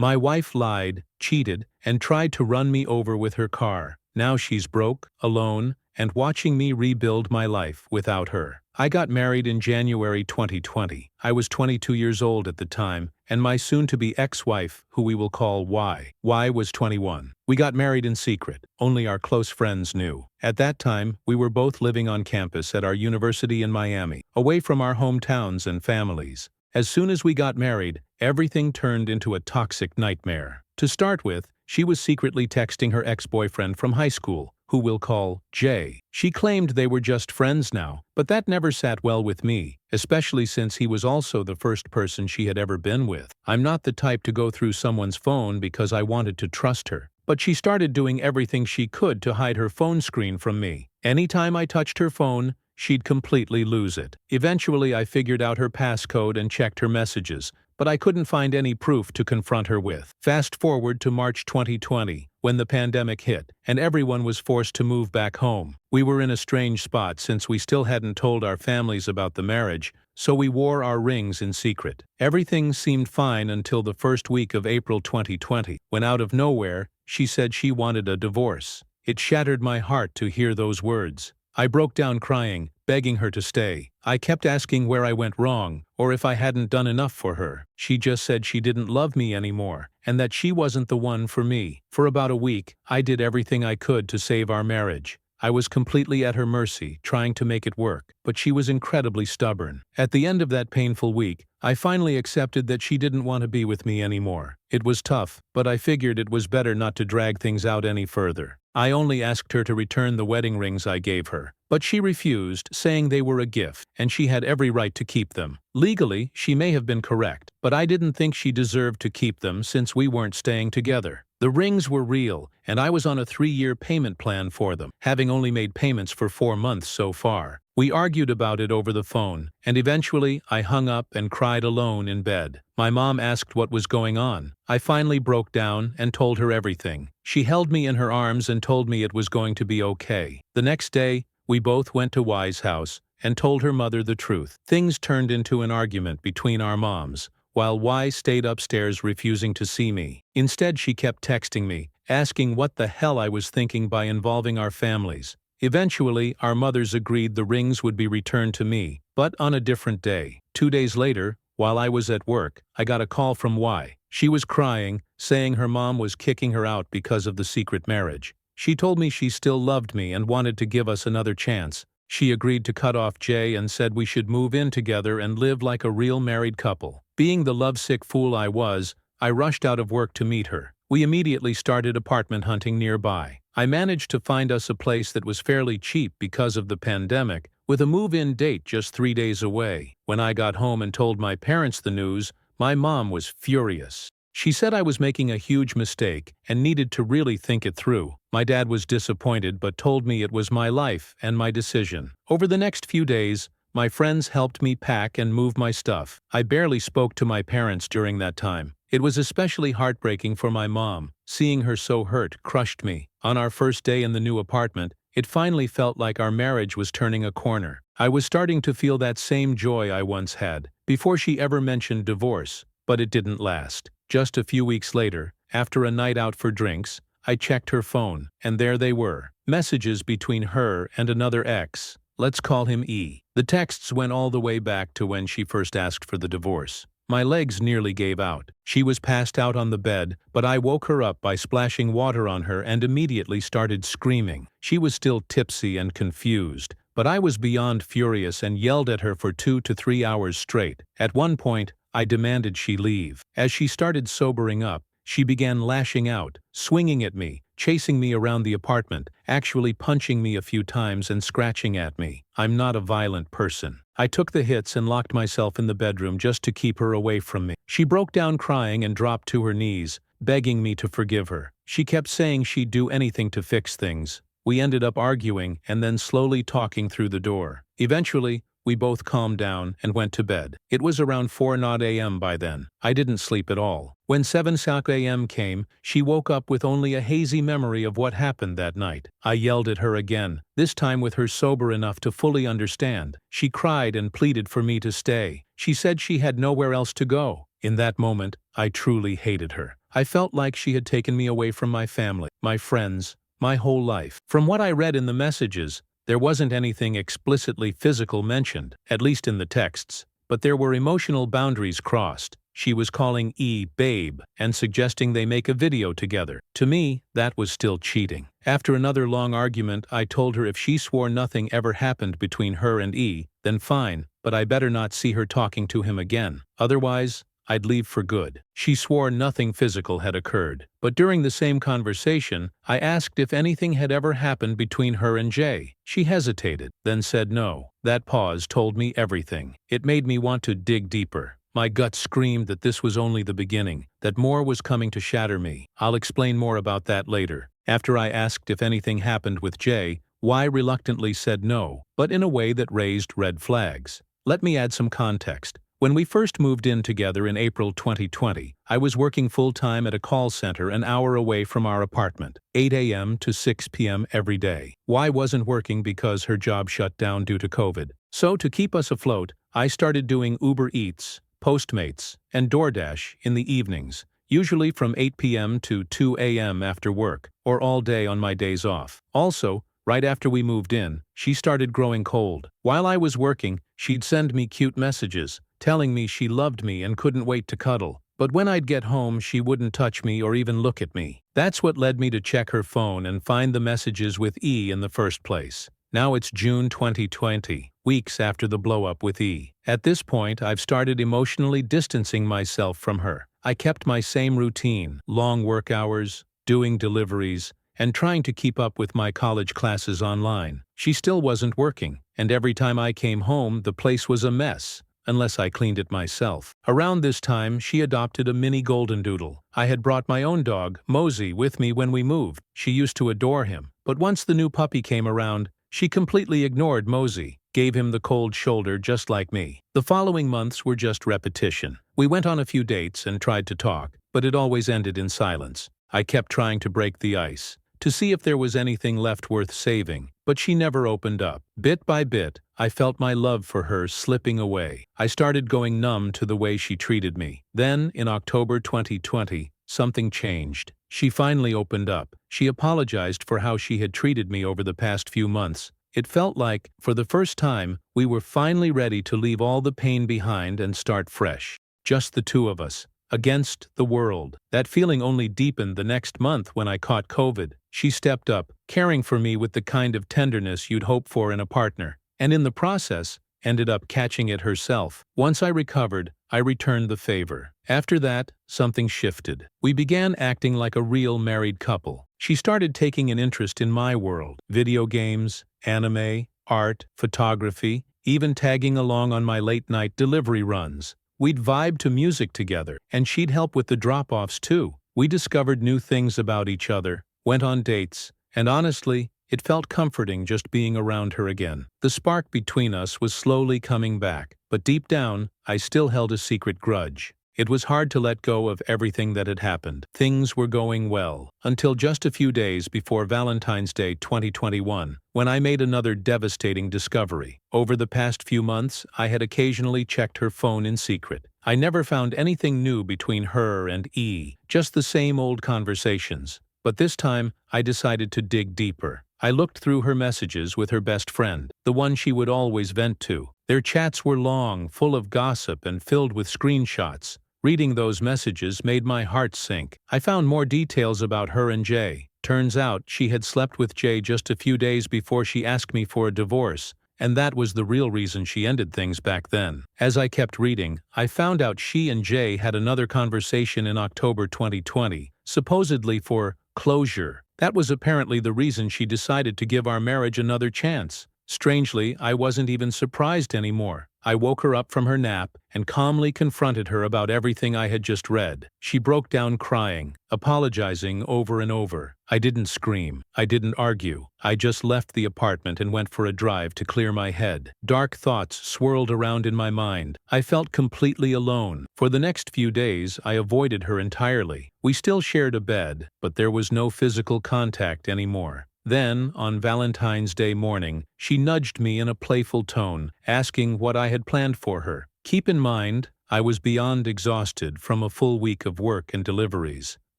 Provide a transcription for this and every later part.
My wife lied, cheated, and tried to run me over with her car. Now she's broke, alone, and watching me rebuild my life without her. I got married in January 2020. I was 22 years old at the time, and my soon-to-be ex-wife, who we will call Y, was 21. We got married in secret. Only our close friends knew. At that time, we were both living on campus at our university in Miami, away from our hometowns and families. As soon as we got married, everything turned into a toxic nightmare. To start with, she was secretly texting her ex-boyfriend from high school, who we'll call Jay. She claimed they were just friends now, but that never sat well with me, especially since he was also the first person she had ever been with. I'm not the type to go through someone's phone because I wanted to trust her, but she started doing everything she could to hide her phone screen from me. Anytime I touched her phone, she'd completely lose it. Eventually, I figured out her passcode and checked her messages, but I couldn't find any proof to confront her with. Fast forward to March 2020, when the pandemic hit, and everyone was forced to move back home. We were in a strange spot since we still hadn't told our families about the marriage, so we wore our rings in secret. Everything seemed fine until the first week of April 2020, when out of nowhere, she said she wanted a divorce. It shattered my heart to hear those words. I broke down crying, begging her to stay. I kept asking where I went wrong, or if I hadn't done enough for her. She just said she didn't love me anymore, and that she wasn't the one for me. For about a week, I did everything I could to save our marriage. I was completely at her mercy, trying to make it work, but she was incredibly stubborn. At the end of that painful week, I finally accepted that she didn't want to be with me anymore. It was tough, but I figured it was better not to drag things out any further. I only asked her to return the wedding rings I gave her, but she refused, saying they were a gift, and she had every right to keep them. Legally, she may have been correct, but I didn't think she deserved to keep them since we weren't staying together. The rings were real, and I was on a 3-year payment plan for them, having only made payments for 4 months so far. We argued about it over the phone, and eventually I hung up and cried alone in bed. My mom asked what was going on. I finally broke down and told her everything. She held me in her arms and told me it was going to be okay. The next day, we both went to Y's house and told her mother the truth. Things turned into an argument between our moms, while Y stayed upstairs refusing to see me. Instead, she kept texting me, asking what the hell I was thinking by involving our families. Eventually, our mothers agreed the rings would be returned to me, but on a different day. 2 days later, while I was at work, I got a call from Y. She was crying, saying her mom was kicking her out because of the secret marriage. She told me she still loved me and wanted to give us another chance. She agreed to cut off Jay and said we should move in together and live like a real married couple. Being the lovesick fool I was, I rushed out of work to meet her. We immediately started apartment hunting nearby. I managed to find us a place that was fairly cheap because of the pandemic, with a move-in date just 3 days away. When I got home and told my parents the news, my mom was furious. She said I was making a huge mistake and needed to really think it through. My dad was disappointed but told me it was my life and my decision. Over the next few days, my friends helped me pack and move my stuff. I barely spoke to my parents during that time. It was especially heartbreaking for my mom. Seeing her so hurt crushed me. On our first day in the new apartment, it finally felt like our marriage was turning a corner. I was starting to feel that same joy I once had, before she ever mentioned divorce, but it didn't last. Just a few weeks later, after a night out for drinks, I checked her phone, and there they were. Messages between her and another ex. Let's call him E. The texts went all the way back to when she first asked for the divorce. My legs nearly gave out. She was passed out on the bed, but I woke her up by splashing water on her and immediately started screaming. She was still tipsy and confused, but I was beyond furious and yelled at her for 2 to 3 hours straight. At one point, I demanded she leave. As she started sobering up, she began lashing out, swinging at me, chasing me around the apartment, actually punching me a few times and scratching at me. I'm not a violent person. I took the hits and locked myself in the bedroom just to keep her away from me. She broke down crying and dropped to her knees, begging me to forgive her. She kept saying she'd do anything to fix things. We ended up arguing and then slowly talking through the door. Eventually, we both calmed down and went to bed. It was around 4 a.m. by then. I didn't sleep at all. When 7 a.m. came, she woke up with only a hazy memory of what happened that night. I yelled at her again, this time with her sober enough to fully understand. She cried and pleaded for me to stay. She said she had nowhere else to go. In that moment, I truly hated her. I felt like she had taken me away from my family, my friends, my whole life. From what I read in the messages, there wasn't anything explicitly physical mentioned, at least in the texts, but there were emotional boundaries crossed. She was calling E babe and suggesting they make a video together. To me, that was still cheating. After another long argument, I told her if she swore nothing ever happened between her and E, then fine, but I better not see her talking to him again. Otherwise, I'd leave for good. She swore nothing physical had occurred, but during the same conversation, I asked if anything had ever happened between her and Jay. She hesitated, then said no. That pause told me everything. It made me want to dig deeper. My gut screamed that this was only the beginning, that more was coming to shatter me. I'll explain more about that later. After I asked if anything happened with Jay, Y reluctantly said no, but in a way that raised red flags. Let me add some context. When we first moved in together in April 2020, I was working full-time at a call center an hour away from our apartment, 8 a.m. to 6 p.m. every day. Y wasn't working because her job shut down due to COVID. So to keep us afloat, I started doing Uber Eats, Postmates, and DoorDash in the evenings, usually from 8 p.m. to 2 a.m. after work, or all day on my days off. Also, right after we moved in, she started growing cold. While I was working, she'd send me cute messages, telling me she loved me and couldn't wait to cuddle. But when I'd get home, she wouldn't touch me or even look at me. That's what led me to check her phone and find the messages with E in the first place. Now it's June 2020, weeks after the blow-up with E. At this point, I've started emotionally distancing myself from her. I kept my same routine, long work hours, doing deliveries, and trying to keep up with my college classes online. She still wasn't working, and every time I came home, the place was a mess, unless I cleaned it myself. Around this time, she adopted a mini golden doodle. I had brought my own dog, Mosey, with me when we moved. She used to adore him, but once the new puppy came around, she completely ignored Mosey, gave him the cold shoulder just like me. The following months were just repetition. We went on a few dates and tried to talk, but it always ended in silence. I kept trying to break the ice, to see if there was anything left worth saving, but she never opened up. Bit by bit, I felt my love for her slipping away. I started going numb to the way she treated me. Then, in October 2020, something changed. She finally opened up. She apologized for how she had treated me over the past few months. It felt like, for the first time, we were finally ready to leave all the pain behind and start fresh. Just the two of us, against the world. That feeling only deepened the next month when I caught COVID. She stepped up, caring for me with the kind of tenderness you'd hope for in a partner, and in the process, ended up catching it herself. Once I recovered, I returned the favor. After that, something shifted. We began acting like a real married couple. She started taking an interest in my world: video games, anime, art, photography, even tagging along on my late-night delivery runs. We'd vibe to music together, and she'd help with the drop-offs too. We discovered new things about each other, went on dates, and honestly, it felt comforting just being around her again. The spark between us was slowly coming back, but deep down, I still held a secret grudge. It was hard to let go of everything that had happened. Things were going well, until just a few days before Valentine's Day 2021, when I made another devastating discovery. Over the past few months, I had occasionally checked her phone in secret. I never found anything new between her and E, just the same old conversations. But this time, I decided to dig deeper. I looked through her messages with her best friend, the one she would always vent to. Their chats were long, full of gossip, and filled with screenshots. Reading those messages made my heart sink. I found more details about her and Jay. Turns out she had slept with Jay just a few days before she asked me for a divorce, and that was the real reason she ended things back then. As I kept reading, I found out she and Jay had another conversation in October 2020, supposedly for closure. That was apparently the reason she decided to give our marriage another chance. Strangely, I wasn't even surprised anymore. I woke her up from her nap and calmly confronted her about everything I had just read. She broke down crying, apologizing over and over. I didn't scream. I didn't argue. I just left the apartment and went for a drive to clear my head. Dark thoughts swirled around in my mind. I felt completely alone. For the next few days, I avoided her entirely. We still shared a bed, but there was no physical contact anymore. Then, on Valentine's Day morning, she nudged me in a playful tone, asking what I had planned for her. Keep in mind, I was beyond exhausted from a full week of work and deliveries.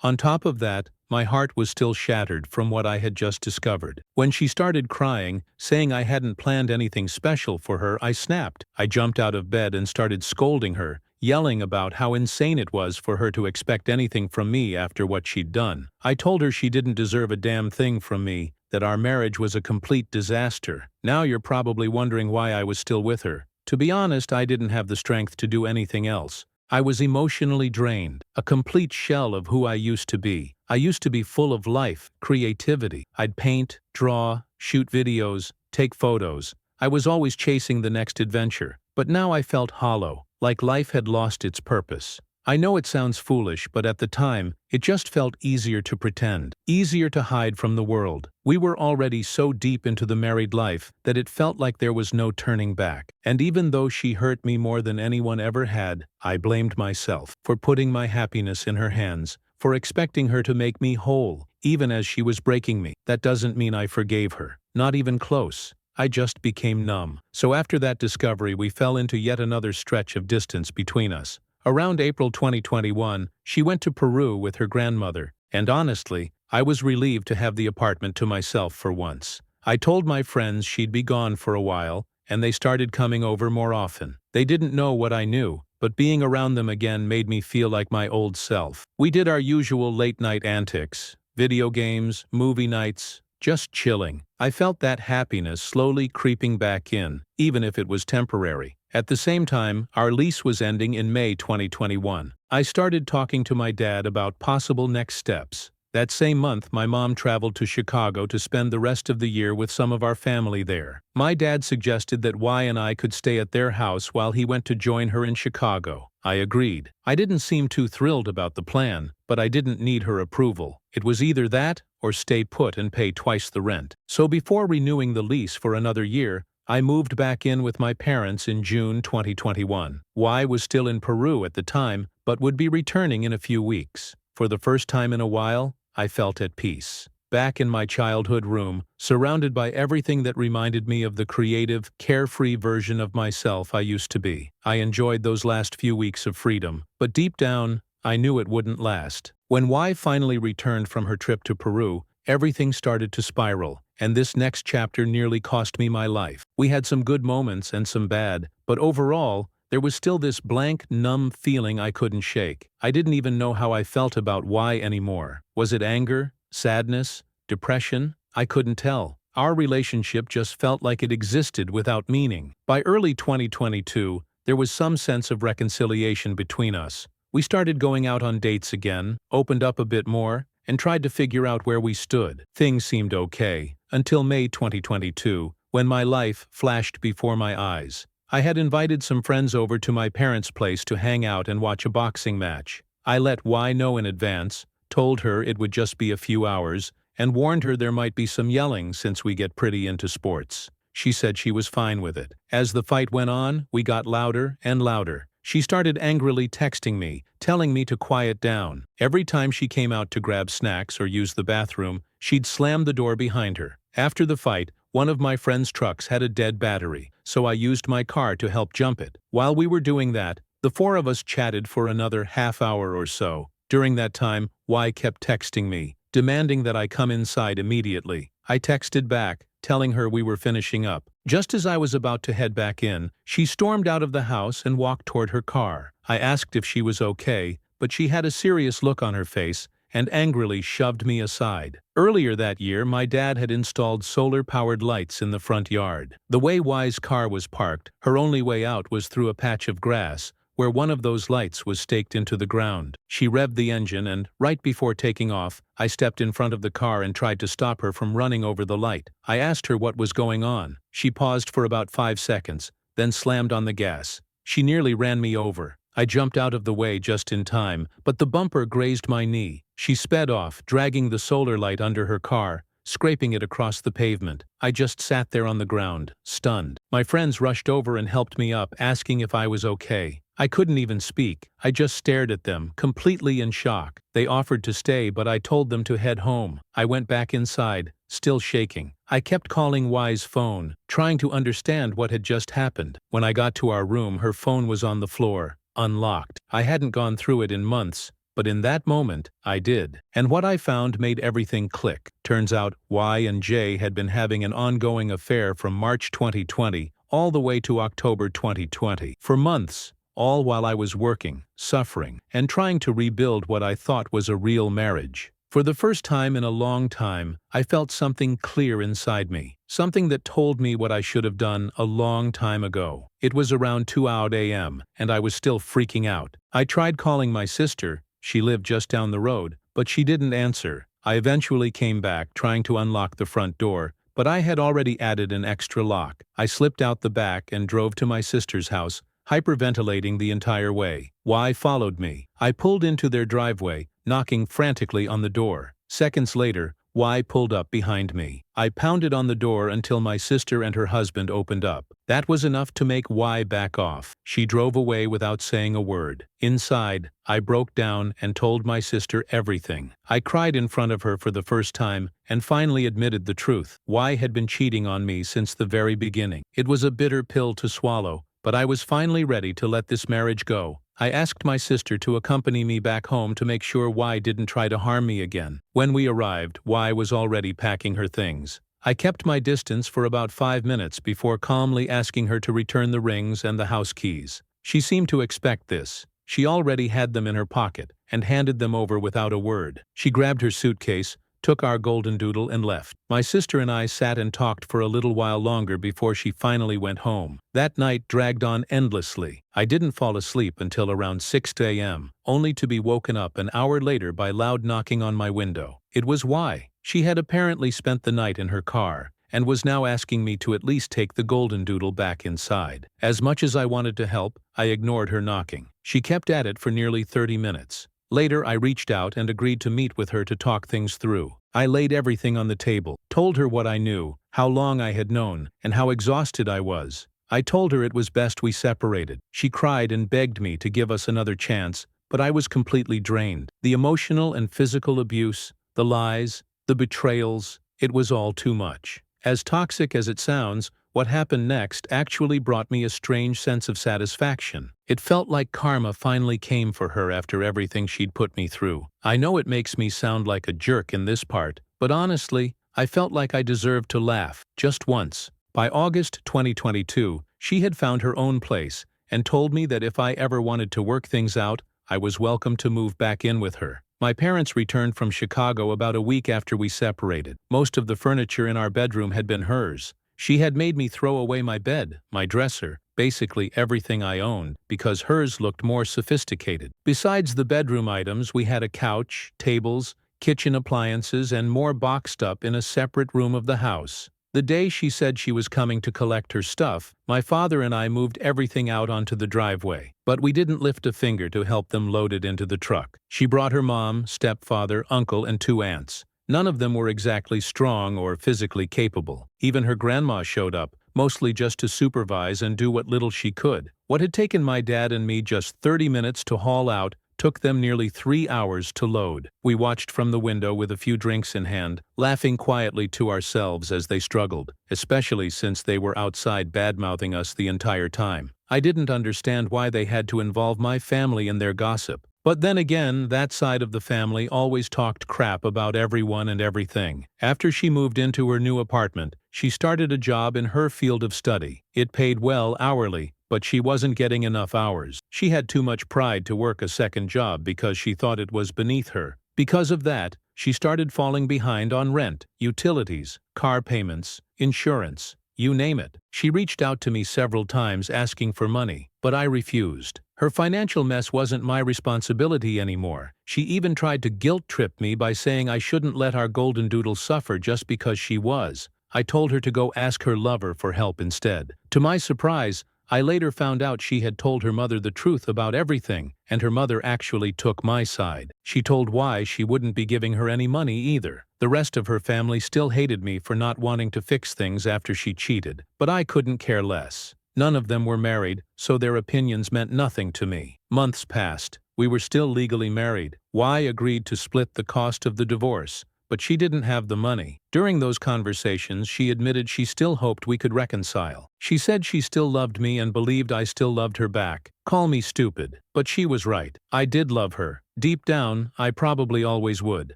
On top of that, my heart was still shattered from what I had just discovered. When she started crying, saying I hadn't planned anything special for her, I snapped. I jumped out of bed and started scolding her, yelling about how insane it was for her to expect anything from me after what she'd done. I told her she didn't deserve a damn thing from me, that our marriage was a complete disaster. Now you're probably wondering why I was still with her. To be honest, I didn't have the strength to do anything else. I was emotionally drained, a complete shell of who I used to be. I used to be full of life, creativity. I'd paint, draw, shoot videos, take photos. I was always chasing the next adventure. But now I felt hollow, like life had lost its purpose. I know it sounds foolish, but at the time, it just felt easier to pretend, easier to hide from the world. We were already so deep into the married life that it felt like there was no turning back. And even though she hurt me more than anyone ever had, I blamed myself for putting my happiness in her hands, for expecting her to make me whole, even as she was breaking me. That doesn't mean I forgave her, not even close. I just became numb. So after that discovery, we fell into yet another stretch of distance between us. Around April 2021, she went to Peru with her grandmother, and honestly, I was relieved to have the apartment to myself for once. I told my friends she'd be gone for a while, and they started coming over more often. They didn't know what I knew, but being around them again made me feel like my old self. We did our usual late-night antics, video games, movie nights, just chilling. I felt that happiness slowly creeping back in, even if it was temporary. At the same time, our lease was ending in May 2021. I started talking to my dad about possible next steps. That same month, my mom traveled to Chicago to spend the rest of the year with some of our family there. My dad suggested that Y and I could stay at their house while he went to join her in Chicago. I agreed. I didn't seem too thrilled about the plan, but I didn't need her approval. It was either that or stay put and pay twice the rent. So before renewing the lease for another year, I moved back in with my parents in June 2021. Y was still in Peru at the time, but would be returning in a few weeks. For the first time in a while, I felt at peace. Back in my childhood room, surrounded by everything that reminded me of the creative, carefree version of myself I used to be. I enjoyed those last few weeks of freedom, but deep down, I knew it wouldn't last. When Y finally returned from her trip to Peru, everything started to spiral, and this next chapter nearly cost me my life. We had some good moments and some bad, but overall, there was still this blank, numb feeling I couldn't shake. I didn't even know how I felt about Y anymore. Was it anger, sadness, depression? I couldn't tell. Our relationship just felt like it existed without meaning. By early 2022, there was some sense of reconciliation between us. We started going out on dates again, opened up a bit more, and tried to figure out where we stood. Things seemed okay, until May 2022, when my life flashed before my eyes. I had invited some friends over to my parents' place to hang out and watch a boxing match. I let Y know in advance, told her it would just be a few hours, and warned her there might be some yelling since we get pretty into sports. She said she was fine with it. As the fight went on, we got louder and louder. She started angrily texting me, telling me to quiet down. Every time she came out to grab snacks or use the bathroom, she'd slam the door behind her. After the fight, one of my friend's trucks had a dead battery, so I used my car to help jump it. While we were doing that, the four of us chatted for another half hour or so. During that time, Y kept texting me, demanding that I come inside immediately. I texted back, telling her we were finishing up. Just as I was about to head back in, she stormed out of the house and walked toward her car. I asked if she was okay, but she had a serious look on her face and angrily shoved me aside. Earlier that year, my dad had installed solar-powered lights in the front yard. The way Y's car was parked, her only way out was through a patch of grass, where one of those lights was staked into the ground. She revved the engine and, right before taking off, I stepped in front of the car and tried to stop her from running over the light. I asked her what was going on. She paused for about 5 seconds, then slammed on the gas. She nearly ran me over. I jumped out of the way just in time, but the bumper grazed my knee. She sped off, dragging the solar light under her car, scraping it across the pavement. I just sat there on the ground, stunned. My friends rushed over and helped me up, asking if I was okay. I couldn't even speak. I just stared at them, completely in shock. They offered to stay, but I told them to head home. I went back inside, still shaking. I kept calling Y's phone, trying to understand what had just happened. When I got to our room, her phone was on the floor, unlocked. I hadn't gone through it in months, but in that moment, I did. And what I found made everything click. Turns out, Y and J had been having an ongoing affair from March 2020 all the way to October 2020. For months, all while I was working, suffering, and trying to rebuild what I thought was a real marriage. For the first time in a long time, I felt something clear inside me, something that told me what I should have done a long time ago. It was around 2 a.m., and I was still freaking out. I tried calling my sister, she lived just down the road, but she didn't answer. I eventually came back, trying to unlock the front door, but I had already added an extra lock. I slipped out the back and drove to my sister's house, hyperventilating the entire way. Y followed me. I pulled into their driveway, knocking frantically on the door. Seconds later, Y pulled up behind me. I pounded on the door until my sister and her husband opened up. That was enough to make Y back off. She drove away without saying a word. Inside, I broke down and told my sister everything. I cried in front of her for the first time and finally admitted the truth. Y had been cheating on me since the very beginning. It was a bitter pill to swallow, but I was finally ready to let this marriage go. I asked my sister to accompany me back home to make sure Y didn't try to harm me again. When we arrived, Y was already packing her things. I kept my distance for about 5 minutes before calmly asking her to return the rings and the house keys. She seemed to expect this. She already had them in her pocket and handed them over without a word. She grabbed her suitcase, took our golden doodle and left. My sister and I sat and talked for a little while longer before she finally went home. That night dragged on endlessly. I didn't fall asleep until around 6 a.m., only to be woken up an hour later by loud knocking on my window. It was Y. She had apparently spent the night in her car and was now asking me to at least take the golden doodle back inside. As much as I wanted to help, I ignored her knocking. She kept at it for nearly 30 minutes. Later, I reached out and agreed to meet with her to talk things through. I laid everything on the table, told her what I knew, how long I had known, and how exhausted I was. I told her it was best we separated. She cried and begged me to give us another chance, but I was completely drained. The emotional and physical abuse, the lies, the betrayals, it was all too much. As toxic as it sounds, what happened next actually brought me a strange sense of satisfaction. It felt like karma finally came for her after everything she'd put me through. I know it makes me sound like a jerk in this part, but honestly, I felt like I deserved to laugh, just once. By August 2022, she had found her own place and told me that if I ever wanted to work things out, I was welcome to move back in with her. My parents returned from Chicago about a week after we separated. Most of the furniture in our bedroom had been hers. She had made me throw away my bed, my dresser, basically everything I owned, because hers looked more sophisticated. Besides the bedroom items, we had a couch, tables, kitchen appliances, and more boxed up in a separate room of the house. The day she said she was coming to collect her stuff, my father and I moved everything out onto the driveway, but we didn't lift a finger to help them load it into the truck. She brought her mom, stepfather, uncle, and 2 aunts. None of them were exactly strong or physically capable. Even her grandma showed up, mostly just to supervise and do what little she could. What had taken my dad and me just 30 minutes to haul out took them nearly 3 hours to load. We watched from the window with a few drinks in hand, laughing quietly to ourselves as they struggled, especially since they were outside bad-mouthing us the entire time. I didn't understand why they had to involve my family in their gossip. But then again, that side of the family always talked crap about everyone and everything. After she moved into her new apartment, she started a job in her field of study. It paid well hourly, but she wasn't getting enough hours. She had too much pride to work a second job because she thought it was beneath her. Because of that, she started falling behind on rent, utilities, car payments, insurance, you name it. She reached out to me several times asking for money, but I refused. Her financial mess wasn't my responsibility anymore. She even tried to guilt-trip me by saying I shouldn't let our golden doodle suffer just because she was. I told her to go ask her lover for help instead. To my surprise, I later found out she had told her mother the truth about everything, and her mother actually took my side. She told Y she wouldn't be giving her any money either. The rest of her family still hated me for not wanting to fix things after she cheated, but I couldn't care less. None of them were married, so their opinions meant nothing to me. Months passed. We were still legally married. Y agreed to split the cost of the divorce, but she didn't have the money. During those conversations, she admitted she still hoped we could reconcile. She said she still loved me and believed I still loved her back. Call me stupid, but she was right. I did love her. Deep down, I probably always would.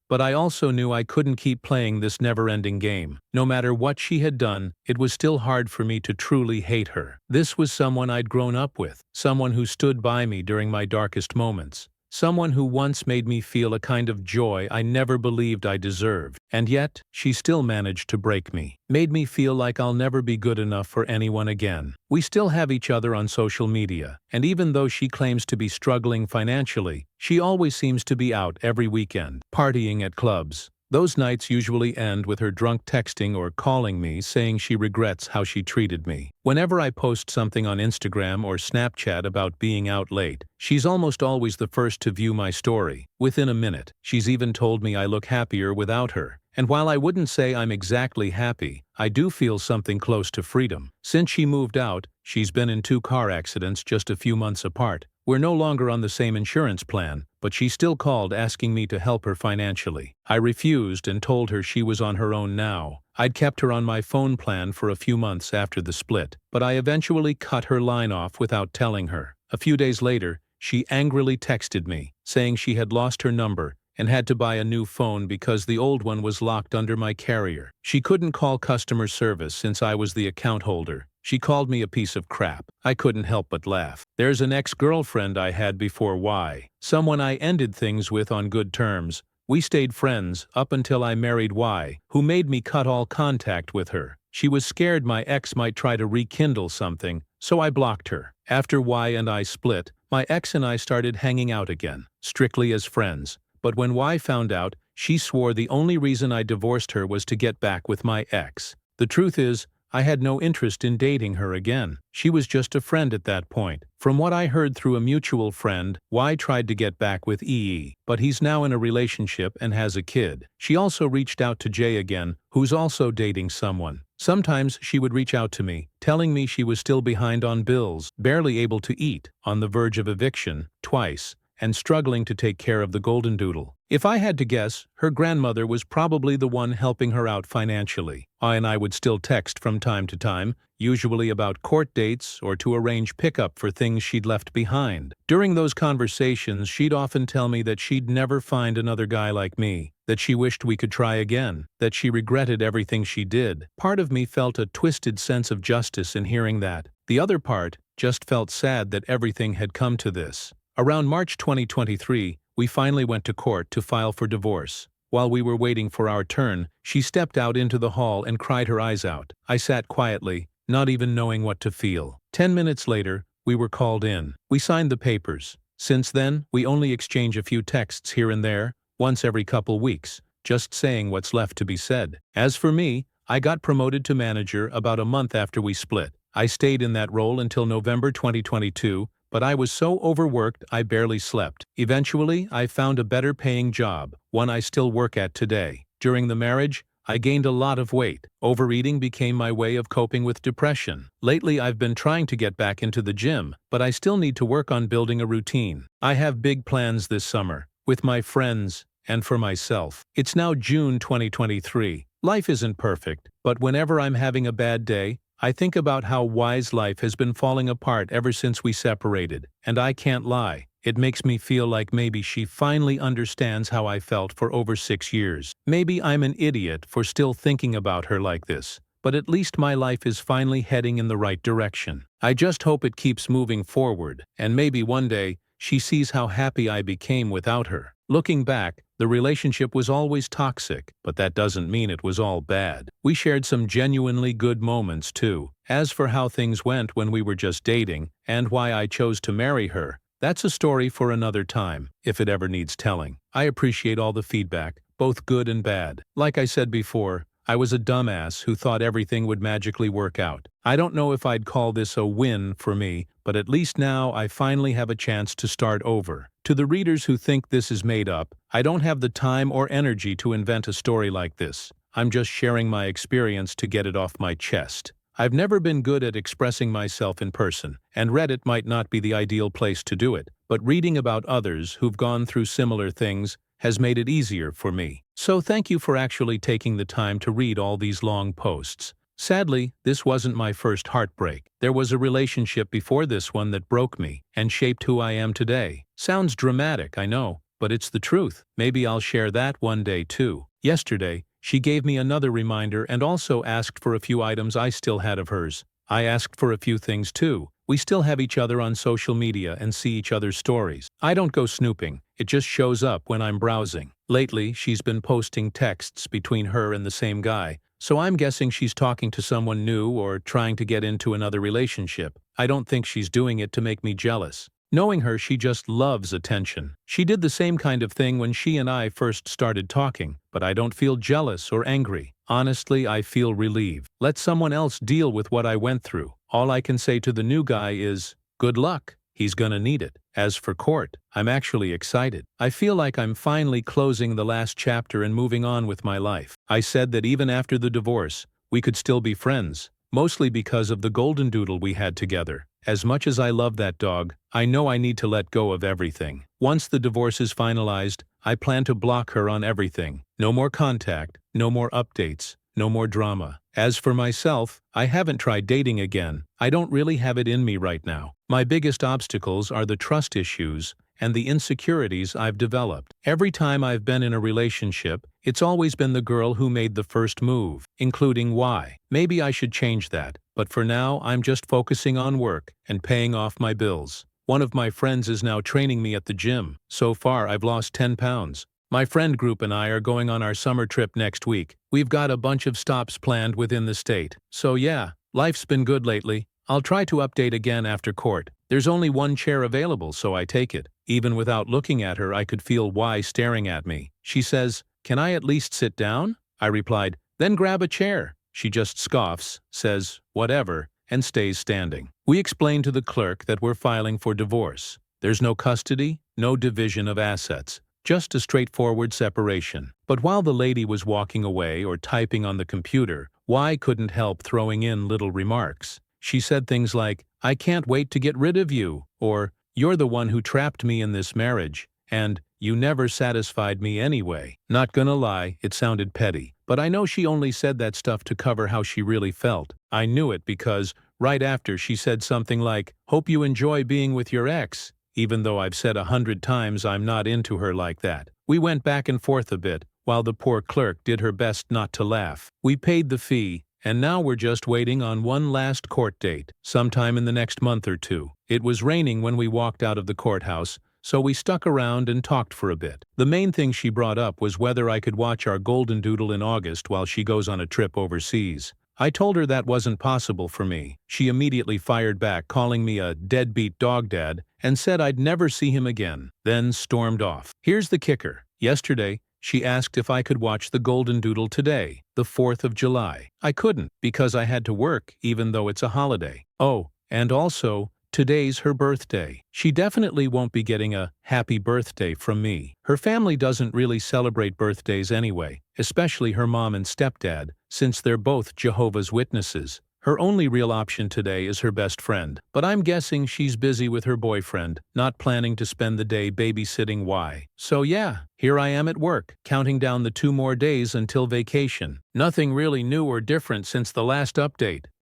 But I also knew I couldn't keep playing this never-ending game. No matter what she had done, it was still hard for me to truly hate her. This was someone I'd grown up with, someone who stood by me during my darkest moments. Someone who once made me feel a kind of joy I never believed I deserved. And yet, she still managed to break me. Made me feel like I'll never be good enough for anyone again. We still have each other on social media, and even though she claims to be struggling financially, she always seems to be out every weekend, partying at clubs. Those nights usually end with her drunk texting or calling me saying she regrets how she treated me. Whenever I post something on Instagram or Snapchat about being out late, she's almost always the first to view my story. Within a minute, she's even told me I look happier without her. And while I wouldn't say I'm exactly happy, I do feel something close to freedom. Since she moved out, she's been in 2 car accidents just a few months apart. We're no longer on the same insurance plan, but she still called asking me to help her financially. I refused and told her she was on her own now. I'd kept her on my phone plan for a few months after the split, but I eventually cut her line off without telling her. A few days later, she angrily texted me, saying she had lost her number and had to buy a new phone because the old one was locked under my carrier. She couldn't call customer service since I was the account holder. She called me a piece of crap. I couldn't help but laugh. There's an ex-girlfriend I had before Y, someone I ended things with on good terms. We stayed friends up until I married Y, who made me cut all contact with her. She was scared my ex might try to rekindle something, so I blocked her. After Y and I split, my ex and I started hanging out again, strictly as friends. But when Y found out, she swore the only reason I divorced her was to get back with my ex. The truth is, I had no interest in dating her again. She was just a friend at that point. From what I heard through a mutual friend, Y tried to get back with EE, but he's now in a relationship and has a kid. She also reached out to J again, who's also dating someone. Sometimes she would reach out to me, telling me she was still behind on bills, barely able to eat, on the verge of eviction, twice, and struggling to take care of the golden doodle. If I had to guess, her grandmother was probably the one helping her out financially. I and I would still text from time to time, usually about court dates or to arrange pickup for things she'd left behind. During those conversations, she'd often tell me that she'd never find another guy like me, that she wished we could try again, that she regretted everything she did. Part of me felt a twisted sense of justice in hearing that. The other part just felt sad that everything had come to this. Around March 2023, we finally went to court to file for divorce. While we were waiting for our turn, she stepped out into the hall and cried her eyes out. I sat quietly, not even knowing what to feel. 10 minutes later, we were called in. We signed the papers. Since then, we only exchange a few texts here and there, once every couple weeks, just saying what's left to be said. As for me, I got promoted to manager about a month after we split. I stayed in that role until November 2022, but I was so overworked I barely slept. Eventually, I found a better paying job, one I still work at today. During the marriage, I gained a lot of weight. Overeating became my way of coping with depression. Lately, I've been trying to get back into the gym, but I still need to work on building a routine. I have big plans this summer, with my friends and for myself. It's now June 2023. Life isn't perfect, but whenever I'm having a bad day, I think about how Y's life has been falling apart ever since we separated, and I can't lie. It makes me feel like maybe she finally understands how I felt for over 6 years. Maybe I'm an idiot for still thinking about her like this, but at least my life is finally heading in the right direction. I just hope it keeps moving forward, and maybe one day, she sees how happy I became without her. Looking back, the relationship was always toxic, but that doesn't mean it was all bad. We shared some genuinely good moments too. As for how things went when we were just dating, and why I chose to marry her, that's a story for another time, if it ever needs telling. I appreciate all the feedback, both good and bad. Like I said before, I was a dumbass who thought everything would magically work out. I don't know if I'd call this a win for me, but at least now I finally have a chance to start over. To the readers who think this is made up, I don't have the time or energy to invent a story like this. I'm just sharing my experience to get it off my chest. I've never been good at expressing myself in person, and Reddit might not be the ideal place to do it, but reading about others who've gone through similar things has made it easier for me. So thank you for actually taking the time to read all these long posts. Sadly, this wasn't my first heartbreak. There was a relationship before this one that broke me and shaped who I am today. Sounds dramatic, I know, but it's the truth. Maybe I'll share that one day too. Yesterday, she gave me another reminder and also asked for a few items I still had of hers. I asked for a few things too. We still have each other on social media and see each other's stories. I don't go snooping, it just shows up when I'm browsing. Lately, she's been posting texts between her and the same guy, so I'm guessing she's talking to someone new or trying to get into another relationship. I don't think she's doing it to make me jealous. Knowing her, she just loves attention. She did the same kind of thing when she and I first started talking, but I don't feel jealous or angry. Honestly, I feel relieved. Let someone else deal with what I went through. All I can say to the new guy is, good luck. He's gonna need it. As for court, I'm actually excited. I feel like I'm finally closing the last chapter and moving on with my life. I said that even after the divorce, we could still be friends, mostly because of the golden doodle we had together. As much as I love that dog, I know I need to let go of everything. Once the divorce is finalized, I plan to block her on everything. No more contact, no more updates, no more drama. As for myself, I haven't tried dating again. I don't really have it in me right now. My biggest obstacles are the trust issues and the insecurities I've developed. Every time I've been in a relationship, it's always been the girl who made the first move, including why. Maybe I should change that, but for now I'm just focusing on work and paying off my bills. One of my friends is now training me at the gym. So far I've lost 10 pounds. My friend group and I are going on our summer trip next week. We've got a bunch of stops planned within the state. So yeah, life's been good lately. I'll try to update again after court. There's only one chair available, so I take it. Even without looking at her, I could feel why staring at me. She says, "Can I at least sit down?" I replied, "Then grab a chair." She just scoffs, says, "Whatever," and stays standing. We explain to the clerk that we're filing for divorce. There's no custody, no division of assets. Just a straightforward separation. But while the lady was walking away or typing on the computer, Y couldn't help throwing in little remarks. She said things like, "I can't wait to get rid of you," or "You're the one who trapped me in this marriage," and "You never satisfied me anyway." Not gonna lie, it sounded petty, but I know she only said that stuff to cover how she really felt. I knew it because, right after, she said something like, "Hope you enjoy being with your ex," even though I've said 100 times I'm not into her like that. We went back and forth a bit, while the poor clerk did her best not to laugh. We paid the fee, and now we're just waiting on one last court date, sometime in the next month or two. It was raining when we walked out of the courthouse, so we stuck around and talked for a bit. The main thing she brought up was whether I could watch our golden doodle in August while she goes on a trip overseas. I told her that wasn't possible for me. She immediately fired back, calling me a deadbeat dog dad, and said I'd never see him again, then stormed off. Here's the kicker. Yesterday, she asked if I could watch the golden doodle today, the 4th of July. I couldn't, because I had to work, even though it's a holiday. Oh, and also, today's her birthday. She definitely won't be getting a happy birthday from me. Her family doesn't really celebrate birthdays anyway, especially her mom and stepdad, since they're both Jehovah's Witnesses. Her only real option today is her best friend, but I'm guessing she's busy with her boyfriend, not planning to spend the day babysitting Y. So yeah, here I am at work, counting down the 2 more days until vacation. Nothing really new or different since the last update.